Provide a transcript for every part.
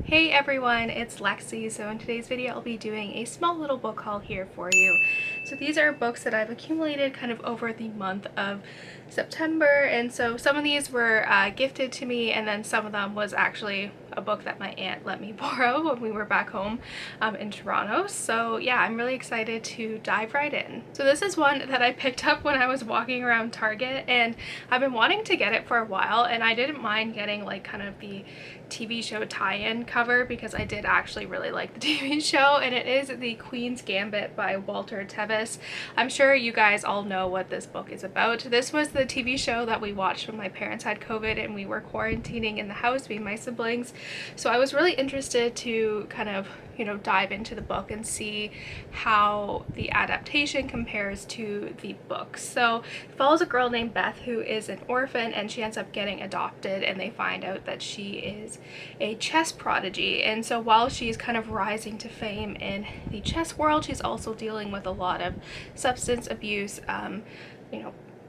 Hey everyone, it's Lexie. So in today's video I'll be doing a small little book haul here for you. So these are books that I've accumulated kind of over the month of September, and so some of these were gifted to me, and then some of them was actually a book that my aunt let me borrow when we were back home in Toronto. So yeah, I'm really excited to dive right in. So this is one that I picked up when I was walking around Target, and I've been wanting to get it for a while, and I didn't mind getting like kind of the TV show tie-in cover because I did actually really like the TV show, and it is the Queens Gambit by Walter Tevis. I'm sure you guys all know what this book is about. This was the TV show that we watched when my parents had COVID and we were quarantining in the house, me and my siblings. So I was really interested to kind of, dive into the book and see how the adaptation compares to the book. So it follows a girl named Beth who is an orphan, and she ends up getting adopted, and they find out that she is a chess prodigy. And so while she's kind of rising to fame in the chess world, she's also dealing with a lot of substance abuse,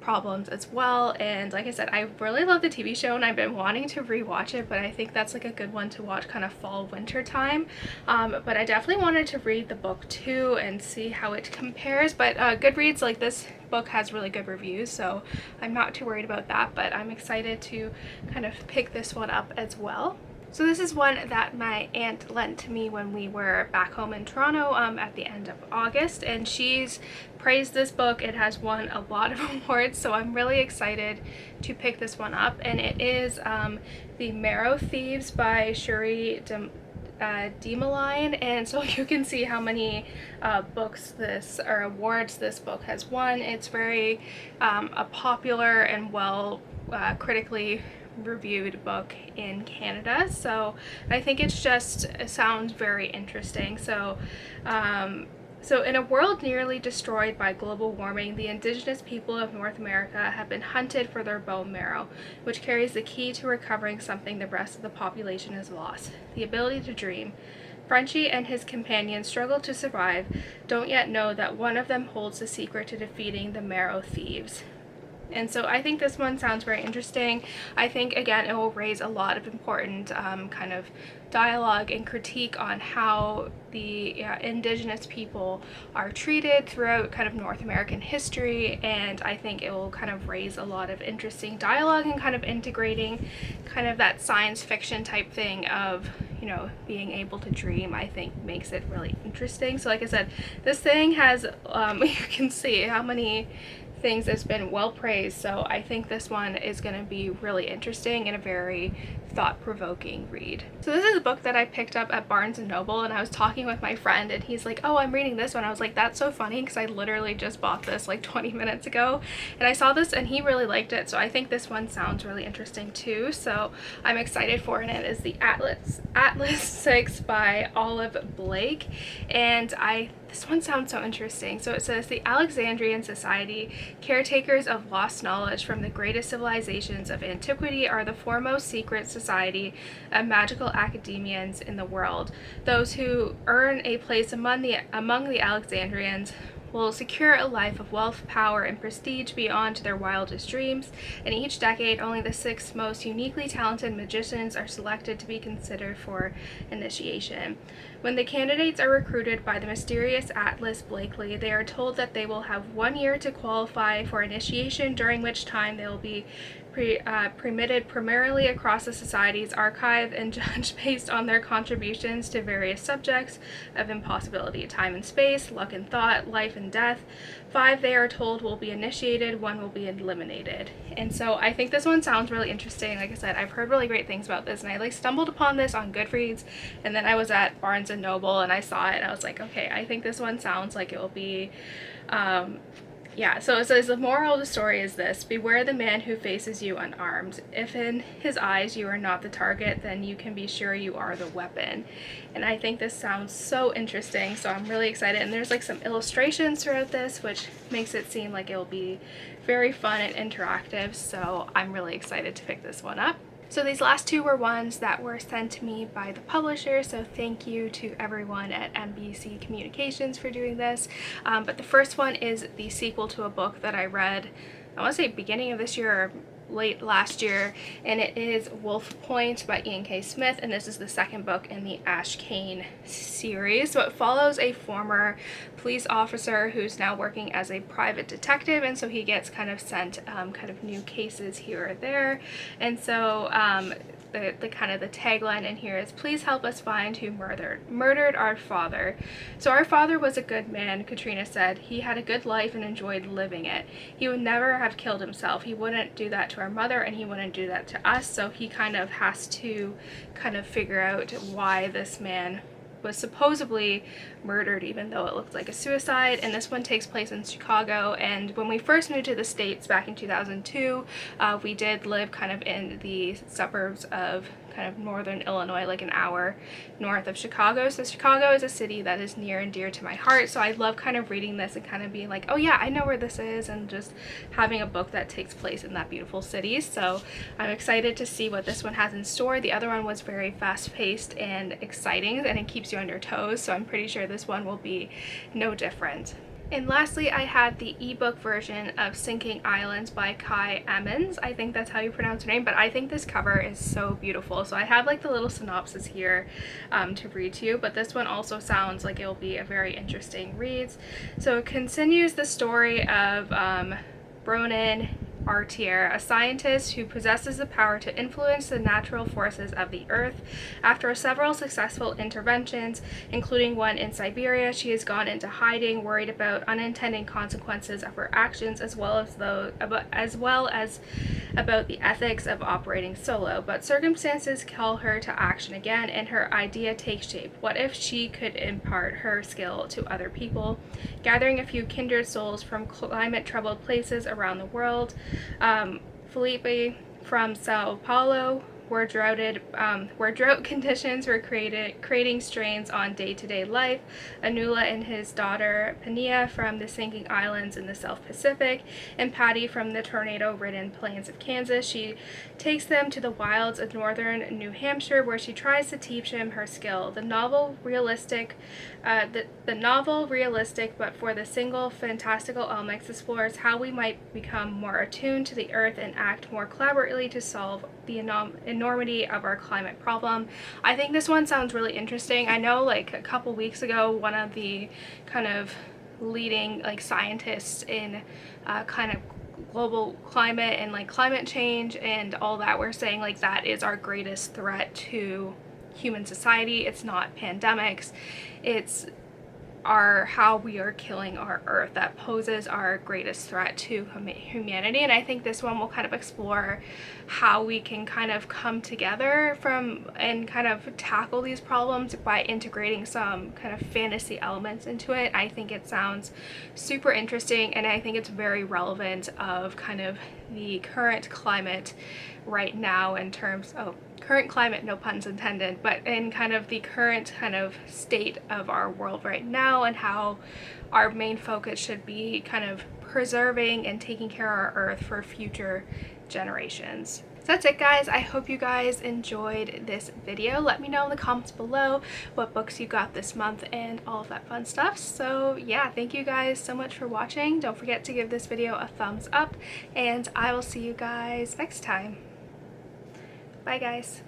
problems as well. And like I said, I really love the TV show and I've been wanting to rewatch it, but I think that's like a good one to watch kind of fall winter time. But I definitely wanted to read the book too and see how it compares. But Goodreads, like, this book has really good reviews, so I'm not too worried about that, but I'm excited to kind of pick this one up as well. So this is one that my aunt lent to me when we were back home in Toronto at the end of August, and she's praised this book. It has won a lot of awards, so I'm really excited to pick this one up. And it is the Marrow Thieves by Cherie, Dimaline, and so you can see how many books this, or awards this book has won. It's very a popular and well critically reviewed book in Canada, so I think it sounds very interesting. So in a world nearly destroyed by global warming, the indigenous people of North America have been hunted for their bone marrow, which carries the key to recovering something the rest of the population has lost: the ability to dream. Frenchie and his companions struggle to survive, don't yet know that one of them holds the secret to defeating the Marrow Thieves. And so I think this one sounds very interesting. I think, again, it will raise a lot of important kind of dialogue and critique on how the indigenous people are treated throughout kind of North American history, and I think it will kind of raise a lot of interesting dialogue and kind of integrating kind of that science fiction type thing of being able to dream. I think makes it really interesting. So like I said, this thing has you can see how many things that's been well praised, so I think this one is going to be really interesting and a very thought-provoking read. So this is a book that I picked up at Barnes & Noble, and I was talking with my friend and he's like, "Oh, I'm reading this one." I was like, "That's so funny," because I literally just bought this like 20 minutes ago, and I saw this and he really liked it, so I think this one sounds really interesting too, so I'm excited for it. And it is the Atlas 6 by Olive Blake, and this one sounds so interesting. So it says, the Alexandrian Society, caretakers of lost knowledge from the greatest civilizations of antiquity, are the foremost secret society of magical academians in the world. Those who earn a place among the Alexandrians will secure a life of wealth, power, and prestige beyond their wildest dreams, and each decade only the 6 most uniquely talented magicians are selected to be considered for initiation. When the candidates are recruited by the mysterious Atlas Blakely, they are told that they will have 1 year to qualify for initiation, during which time they will be permitted primarily across the society's archive and judged based on their contributions to various subjects of impossibility: time and space, luck and thought, life and death. 5, they are told, will be initiated, 1 will be eliminated. And so I think this one sounds really interesting. Like I said, I've heard really great things about this, and I stumbled upon this on Goodreads, and then I was at Barnes & Noble and I saw it and I was like, okay, I think this one sounds like it will be so it says, the moral of the story is this: beware the man who faces you unarmed. If in his eyes you are not the target, then you can be sure you are the weapon. And I think this sounds so interesting, so I'm really excited. And there's like some illustrations throughout this, which makes it seem like it will be very fun and interactive, so I'm really excited to pick this one up. So these last two were ones that were sent to me by the publisher, so thank you to everyone at NBC Communications for doing this. But the first one is the sequel to a book that I read, I want to say beginning of this year or late last year, and it is Wolf Point by Ian K. Smith, and this is the second book in the Ash Kane series. So it follows a former police officer who's now working as a private detective, and so he gets kind of sent kind of new cases here or there. And so the kind of the tagline in here is, "Please help us find who murdered our father." So our father was a good man, Katrina said. He had a good life and enjoyed living it. He would never have killed himself. He wouldn't do that to our mother, and he wouldn't do that to us. So he kind of has to kind of figure out why this man was supposedly murdered, even though it looked like a suicide. And this one takes place in Chicago, and when we first moved to the States back in 2002, we did live kind of in the suburbs of kind of northern Illinois, like an hour north of Chicago. So Chicago is a city that is near and dear to my heart, so I love kind of reading this and kind of being like, oh yeah, I know where this is, and just having a book that takes place in that beautiful city. So I'm excited to see what this one has in store. The other one was very fast-paced and exciting, and it keeps you on your toes, so I'm pretty sure this one will be no different. And lastly, I had the ebook version of Sinking Islands by Kai Emmons. I think that's how you pronounce her name, but I think this cover is so beautiful. So I have like the little synopsis here to read to you, but this one also sounds like it'll be a very interesting read. So it continues the story of Bronan Artier, a scientist who possesses the power to influence the natural forces of the earth. After several successful interventions, including one in Siberia, she has gone into hiding, worried about unintended consequences of her actions, as well as about the ethics of operating solo. But circumstances call her to action again, and her idea takes shape. What if she could impart her skill to other people? Gathering a few kindred souls from climate-troubled places around the world, Felipe from Sao Paulo, where drought conditions were creating strains on day-to-day life, Anula and his daughter Pania from the sinking islands in the South Pacific, and Patty from the tornado-ridden plains of Kansas. She takes them to the wilds of northern New Hampshire, where she tries to teach him her skill. The novel realistic, but for the single fantastical elements, explores how we might become more attuned to the earth and act more collaboratively to solve the enormity of our climate problem. I think this one sounds really interesting. I know like a couple weeks ago, one of the kind of leading like scientists in kind of global climate and like climate change and all that were saying like that is our greatest threat to human society. It's not pandemics, it's how we are killing our earth that poses our greatest threat to humanity. And I think this one will kind of explore how we can kind of come together and kind of tackle these problems by integrating some kind of fantasy elements into it. I think it sounds super interesting, and I think it's very relevant of kind of the current climate right now in terms of current climate, no puns intended, but in kind of the current kind of state of our world right now, and how our main focus should be kind of preserving and taking care of our earth for future generations. So that's it, guys. I hope you guys enjoyed this video. Let me know in the comments below what books you got this month and all of that fun stuff. So yeah, thank you guys so much for watching. Don't forget to give this video a thumbs up, and I will see you guys next time. Bye, guys.